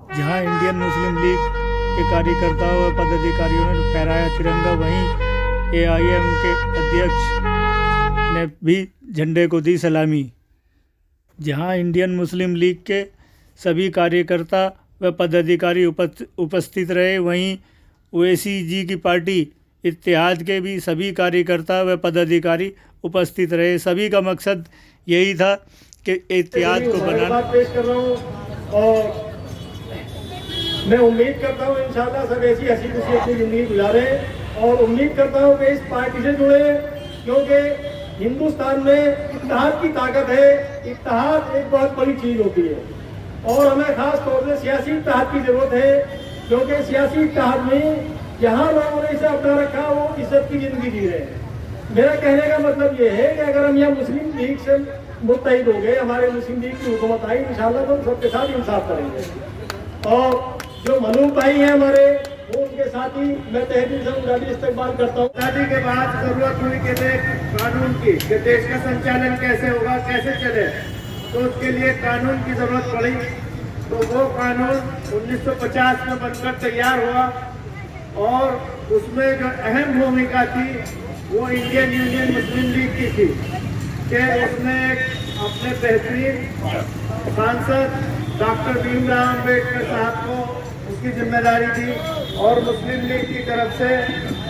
जहां Indian Muslim league के कार्यकर्ताओं व पदाधिकारियों ने फहराया तिरंगा, वहीं एआईएम के अध्यक्ष ने भी झंडे को दी सलामी। जहां इंडियन मुस्लिम लीग के सभी कार्यकर्ता व पदाधिकारी उपस्थित रहे, वहीं ओवैसी जी की पार्टी इत्तेहाद के भी सभी कार्यकर्ता व पदाधिकारी उपस्थित रहे। सभी का मकसद यही था कि इत्तेहाद को बनाना। पेश कर रहा हूँ और मैं उम्मीद करता हूँ इंशाल्लाह सब ऐसी हंसी खुशी अपनी जिंदगी गुजारे और उम्मीद करता हूँ कि इस पार्टी से जुड़े, क्योंकि हिंदुस्तान में इत्तेहाद की ताकत है। इत्तेहाद एक बहुत बड़ी चीज होती है और हमें खास तौर से सियासी इत्तेहाद की जरूरत है, क्योंकि सियासी इत्तेहाद में जहाँ लोगों ने इसे अपना रखा वो इज्जत की जिंदगी जी रहे हैं। मेरा कहने का मतलब ये है कि अगर हम यहाँ मुस्लिम लीग से मुत्तहिद हो गए, हमारे मुस्लिम लीग की हुकूमत आई, इंशाल्लाह तो हम सबके साथ इंसाफ करेंगे। और जो मलूक भाई हैं हमारे, वो उनके साथ ही मैं तहे दिल से उनका भी इस्तेमाल करता हूँ। शादी के बाद जरूरत हुई कि कानून की, कि देश का संचालन कैसे होगा, कैसे चले, तो उसके लिए कानून की जरूरत पड़ी। तो वो कानून 1950 में बनकर तैयार हुआ और उसमें जो अहम भूमिका थी वो इंडियन यूनियन मुस्लिम लीग की थी कि उसने अपने बेहतरीन सांसद डॉक्टर भीमराव अम्बेडकर साहब को उसकी जिम्मेदारी दी और मुस्लिम लीग की तरफ से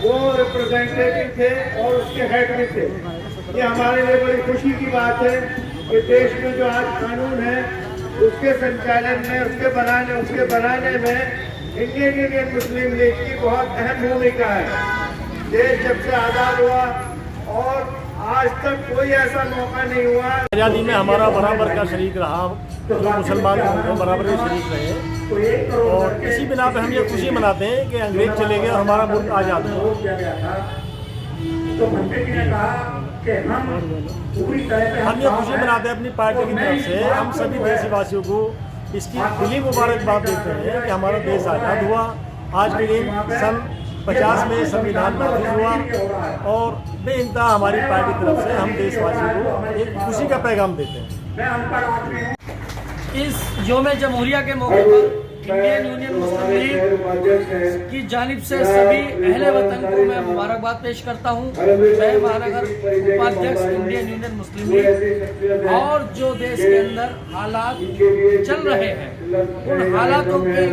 वो रिप्रेजेंटेटिव थे और उसके हेड भी थे। ये हमारे लिए बड़ी खुशी की बात है कि देश में जो आज कानून है उसके संचालन में, उसके बनाने में इंडियन यूनियन मुस्लिम लीग की बहुत अहम भूमिका है। देश जब से आज़ाद हुआ और आज तक कोई ऐसा मौका नहीं हुआ। आज़ादी में हमारा बराबर का शरीक रहा, जो मुसलमान बराबर के शरीक रहे और इसी बिना पे हम ये खुशी मनाते हैं कि अंग्रेज चले गए और हमारा मुल्क आज़ाद हो। हम ये खुशी मनाते हैं अपनी पार्टी की तरफ से। हम सभी देशवासियों को इसकी दिली मुबारकबाद देते हैं कि हमारा देश आज़ाद हुआ। आज के दिन सन 50 में संविधान नाफिज हुआ और बेइंतहा हमारी पार्टी की तरफ से हम देशवासियों को एक खुशी का पैगाम देते हैं। इस यौम जमहूरिया के मौके पर इंडियन यूनियन मुस्लिम लीग की जानिब से सभी अहले वतन को मैं मुबारकबाद पेश करता हूँ। मैं महानगर उपाध्यक्ष इंडियन यूनियन मुस्लिम लीग, और जो देश के अंदर हालात चल रहे हैं उन हालातों के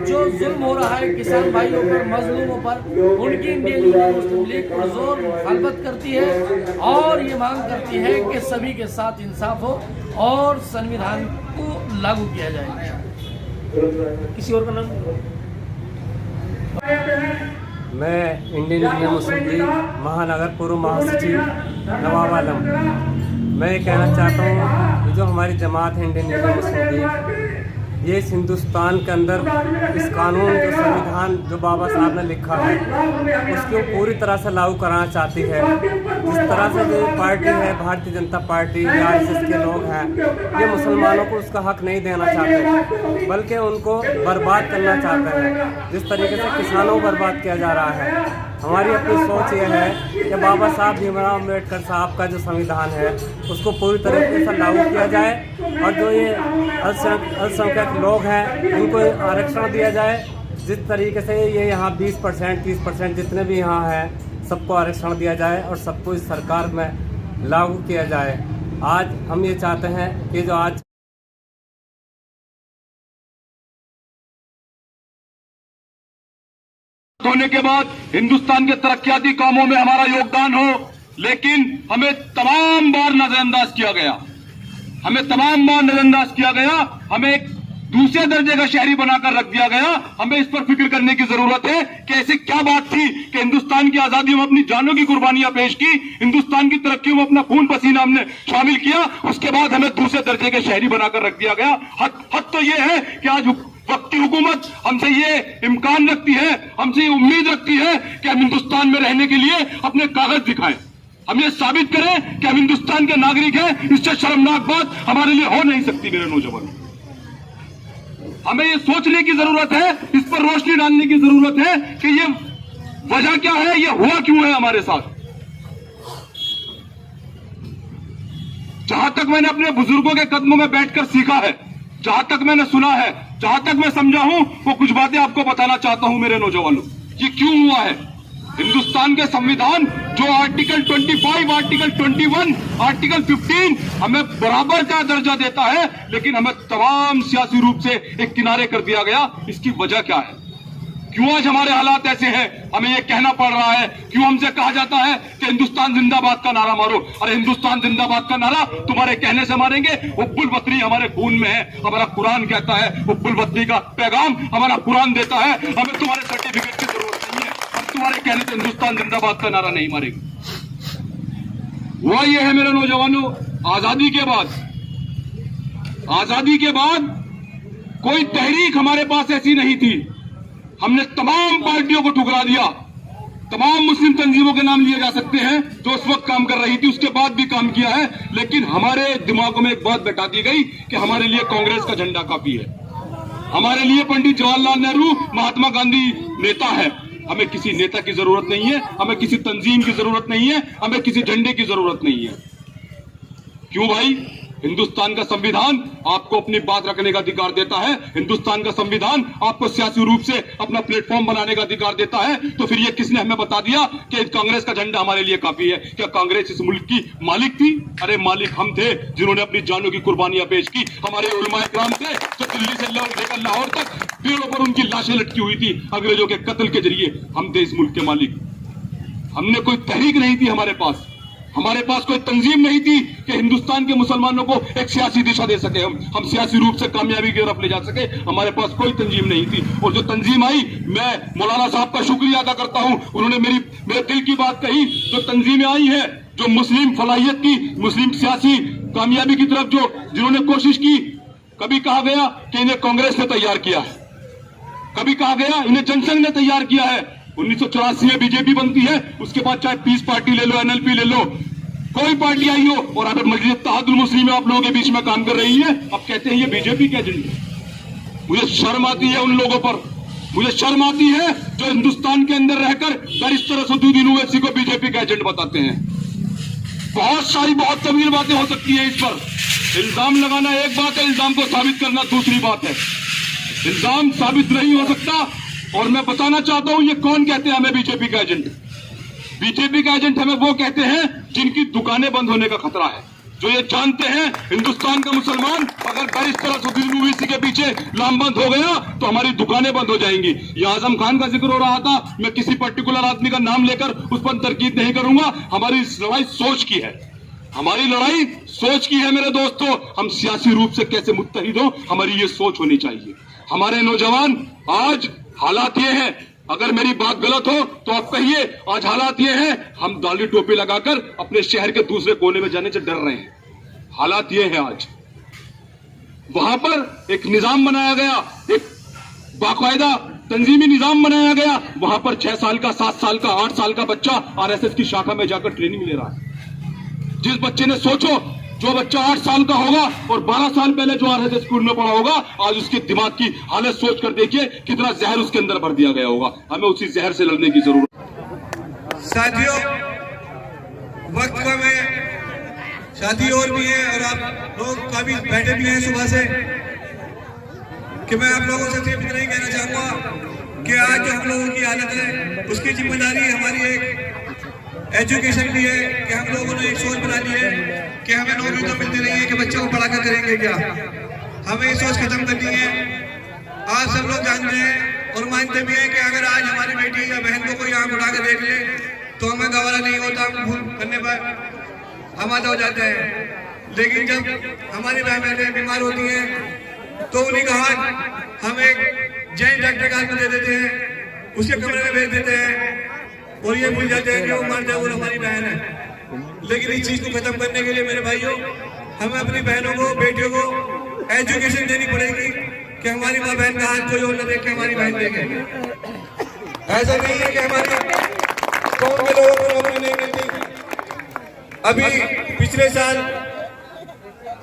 जो जुल्म हो रहा है किसान भाइयों पर, मजलूमों पर, उनकी इंडियन यूनियन मुस्लिम लीग पुरजोर मुखालफत करती है और ये मांग करती है कि सभी के साथ इंसाफ हो और संविधान को लागू किया जाए। किसी और का नाम? मैं इंडियन यूनियन मुस्लिम लीग महानगर पूर्व महासचिव नवाब आलम। मैं ये कहना चाहता हूँ कि जो हमारी जमात है इंडियन यूनियन मुस्लिम लीग, ये इस हिंदुस्तान के अंदर इस कानून, जो संविधान जो बाबा साहब ने लिखा है, उसको पूरी तरह से लागू कराना चाहती है। जिस तरह से जो पार्टी है भारतीय जनता पार्टी या आरएसएस के लोग हैं, ये मुसलमानों को उसका हक नहीं देना चाहते, बल्कि उनको बर्बाद करना चाहते हैं। जिस तरीके से किसानों को बर्बाद किया जा रहा है, हमारी अपनी सोच ये है कि बाबा साहब भीमराव अम्बेडकर साहब का जो संविधान है उसको पूरी तरीके से लागू किया जाए और जो ये अल्पसंख्यक लोग हैं इनको आरक्षण दिया जाए। जिस तरीके से ये यहाँ 20% 30% जितने भी यहाँ हैं सबको आरक्षण दिया जाए और सबको इस सरकार में लागू किया जाए। आज हम ये चाहते हैं कि जो आज होने के बाद हिंदुस्तान के तरक्याती कामों में हमारा योगदान हो, लेकिन हमें तमाम बार नजरअंदाज किया गया। हमें एक दूसरे दर्जे का शहरी बनाकर रख दिया गया। हमें इस पर फिक्र करने की जरूरत है कि ऐसी क्या बात थी कि हिंदुस्तान की आजादी में अपनी जानों की कुर्बानियां पेश की, हिंदुस्तान की तरक्कियों में अपना खून पसीना हमने शामिल किया, उसके बाद हमें दूसरे दर्जे के शहरी बनाकर रख दिया गया। हद तो यह है कि आज वक्ती हुकूमत हमसे ये इम्कान रखती है, हमसे ये उम्मीद रखती है कि हम हिंदुस्तान में रहने के लिए अपने कागज दिखाएं, हम ये साबित करें कि हम हिंदुस्तान के नागरिक हैं। इससे शर्मनाक बात हमारे लिए हो नहीं सकती। मेरे नौजवान, हमें ये सोचने की जरूरत है, इस पर रोशनी डालने की जरूरत है कि ये वजह क्या है, ये हुआ क्यों है हमारे साथ। जहां तक मैंने अपने बुजुर्गों के कदमों में बैठकर सीखा है, जहां तक मैंने सुना है, जहां तक मैं समझा हूं वो कुछ बातें आपको बताना चाहता हूं मेरे नौजवानों। ये क्यों हुआ है? हिंदुस्तान के संविधान जो आर्टिकल 25, आर्टिकल 21, आर्टिकल 15 हमें बराबर का दर्जा देता है, लेकिन हमें तमाम सियासी रूप से एक किनारे कर दिया गया। इसकी वजह क्या है? क्यों आज हमारे हालात ऐसे हैं? हमें यह कहना पड़ रहा है। क्यों हमसे कहा जाता है कि हिंदुस्तान जिंदाबाद का नारा मारो? अरे हिंदुस्तान जिंदाबाद का नारा तुम्हारे कहने से मारेंगे? हुब्बुल वतनी हमारे खून में है। हमारा कुरान कहता है, हुब्बुल वतनी का पैगाम हमारा कुरान देता है। हमें तुम्हारे सर्टिफिकेट की जरूरत नहीं है। हम तुम्हारे कहने से हिंदुस्तान जिंदाबाद का नारा नहीं मारेंगे। हुआ ये है मेरे नौजवानों, आजादी के बाद कोई तहरीक हमारे पास ऐसी नहीं थी। हमने तमाम पार्टियों को ठुकरा दिया। तमाम मुस्लिम तंजीमों के नाम लिए जा सकते हैं जो उस वक्त काम कर रही थी, उसके बाद भी काम किया है, लेकिन हमारे दिमागों में एक बात बैठा दी गई कि हमारे लिए कांग्रेस का झंडा काफी है, हमारे लिए पंडित जवाहरलाल नेहरू, महात्मा गांधी नेता है। हमें किसी नेता की जरूरत नहीं है, हमें किसी तंजीम की जरूरत नहीं है, हमें किसी झंडे की जरूरत नहीं है। क्यों भाई? हिंदुस्तान का संविधान आपको अपनी बात रखने का अधिकार देता है। हिंदुस्तान का संविधान आपको सियासी रूप से अपना प्लेटफॉर्म बनाने का अधिकार देता है। तो फिर ये किसने हमें बता दिया कि कांग्रेस का झंडा हमारे लिए काफी है? क्या कांग्रेस इस मुल्क की मालिक थी? अरे मालिक हम थे, जिन्होंने अपनी जानों की कुर्बानियां पेश की। हमारे उलमाए किराम थे जो दिल्ली से लेकर लाहौर तक पेड़ों पर उनकी लाशें लटकी हुई थी अंग्रेजों के कत्ल के जरिए। हम थे इस मुल्क के मालिक। हमने कोई तहरीक नहीं थी हमारे पास, हमारे पास कोई तंजीम नहीं थी कि हिंदुस्तान के मुसलमानों को एक सियासी दिशा दे सके, हम सियासी रूप से कामयाबी की तरफ ले जा सके। हमारे पास कोई तंजीम नहीं थी। और जो तंजीम आई, मैं मौलाना साहब का शुक्रिया अदा करता हूं, उन्होंने मेरे दिल की बात कही। जो तंजीमें आई है, जो मुस्लिम फलाहियत की, मुस्लिम सियासी कामयाबी की तरफ जिन्होंने कोशिश की, कभी कहा गया कि इन्हें कांग्रेस ने तैयार किया है, कभी कहा गया इन्हें जनसंघ ने तैयार किया है। 1984 में बीजेपी बनती है, उसके बाद चाहे पीस पार्टी ले लो, एनएलपी ले लो, कोई पार्टी आई हो, और अब मस्जिद इत्तेहादुल मुस्लिमीन आप लोगों के बीच में काम कर रही है। अब कहते हैं ये बीजेपी का एजेंडा। मुझे शर्म आती है उन लोगों पर, मुझे शर्म आती है जो हिंदुस्तान के अंदर रहकर बैरिस्टर असदुद्दीन ओवैसी को बीजेपी का एजेंट बताते हैं। बहुत सारी बहुत तवील बातें हो सकती हैं इस पर। इल्जाम लगाना एक बात है, इल्जाम को साबित करना दूसरी बात है। इल्जाम साबित नहीं हो सकता। और मैं बताना चाहता हूं, ये कौन कहते हैं हमें बीजेपी का एजेंट? बीजेपी का एजेंट हमें वो कहते हैं जिनकी दुकानें बंद होने का खतरा है, जो ये जानते हैं हिंदुस्तान का मुसलमान अगर बैरिस्टर असदुद्दीन ओवैसी के पीछे लामबंद हो गया तो हमारी दुकानें बंद हो जाएंगी। ये आजम खान का जिक्र हो रहा था, मैं किसी पर्टिकुलर आदमी का नाम लेकर उस पर तरकीद नहीं करूंगा। हमारी लड़ाई सोच की है, हमारी लड़ाई सोच की है मेरे दोस्तों। हम सियासी रूप से कैसे मुत्तहिद हो, हमारी ये सोच होनी चाहिए। हमारे नौजवान, आज हालात ये हैं, अगर मेरी बात गलत हो तो आप कहिए, आज हालात ये हैं, हम दाली टोपी लगाकर अपने शहर के दूसरे कोने में जाने से डर रहे हैं। हालात ये है, आज वहां पर एक निजाम बनाया गया, एक बाकायदा तंजीमी निजाम बनाया गया। वहां पर 6 साल का, 7 साल का, 8 साल का बच्चा आरएसएस की शाखा में जाकर ट्रेनिंग ले रहा है। जिस बच्चे ने, सोचो, जो बच्चा 8 साल का होगा और 12 साल पहले जो आरएसएस स्कूल में पढ़ा होगा, आज उसके दिमाग की हालत सोच कर देखिए कितना जहर उसके अंदर भर दिया गया होगा। हमें उसी जहर से लड़ने की जरूरत है। साथियों, वक्त का में साथी और भी हैं और आप लोग काफी बैठे भी हैं सुबह से, कि मैं आप लोगों से सिर्फ इतना ही कहना चाहूंगा कि आज जो हम लोगों की हालत है उसकी जिम्मेदारी हमारी एक एजुकेशन भी है, कि हम लोगों ने एक सोच बना ली है कि हमें नौकरी तो मिलती नहीं है कि बच्चों को पढ़ाकर करेंगे क्या। हमें ये सोच खत्म करनी है। आज सब लोग जानते हैं और मानते भी हैं कि अगर आज हमारी बेटी या बहन को कोई आंख उठा कर देख ले तो हमें गवारा नहीं होता, भूल करने पर हम आधा हो जाते हैं। लेकिन जब हमारी बहनें बीमार होती हैं तो उन्हीं का हाथ हम एक जैन डॉक्टर का हाथ में दे देते हैं, उसके कमरे में भेज देते हैं और ये भूल जाते हैं कि वो मर जाए, वो हमारी बहन है। लेकिन इस चीज को खत्म करने के लिए मेरे भाइयों, हमें अपनी बहनों को, बेटियों को एजुकेशन देनी पड़ेगी कि हमारी माँ बहन का हाथ कोई और न देख के हमारी बहन देखे। ऐसा नहीं है कि हमारे गांव में लोगों को नौकरी नहीं मिलती। अभी पिछले साल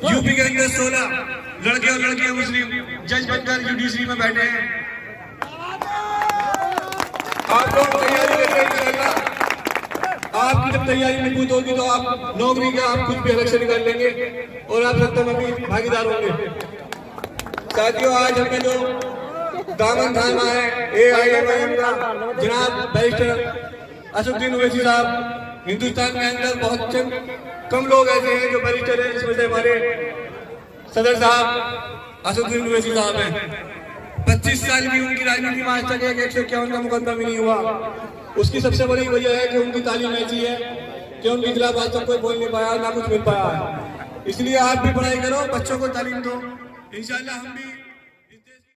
यूपी के अंदर 16 लड़के और लड़कियां मुस्लिम जज बनकर जुडिशरी में बैठे हैं। आप लोग तैयारी करेंगे इंशाल्लाह। आपकी जब तैयारी मजबूत होगी तो आप नौकरी का आप खुद भी इलेक्शन कर लेंगे और आप सत्ता में भी भागीदार होंगे। साथियों, आज हमें जो दामन थामा है AIMIM का जनाब बैरिस्टर असदुद्दीन ओवैसी साहब, हिंदुस्तान के अंदर बहुत कम लोग ऐसे हैं जो बैरिस्टर हैं, इसमें से हमारे सदर साहब असदुद्दीन ओवैसी साहब हैं। 25 साल की उनकी राजनीति में आज तक 151 का मुकदमा भी नहीं हुआ। उसकी सबसे बड़ी वजह है कि उनकी तालीम ऐसी है कि उनके खिलाफ आज तक कोई बोल नहीं पाया, ना कुछ मिल पाया है। इसलिए आप भी पढ़ाई करो, बच्चों को तालीम दो, इंशाल्लाह हम भी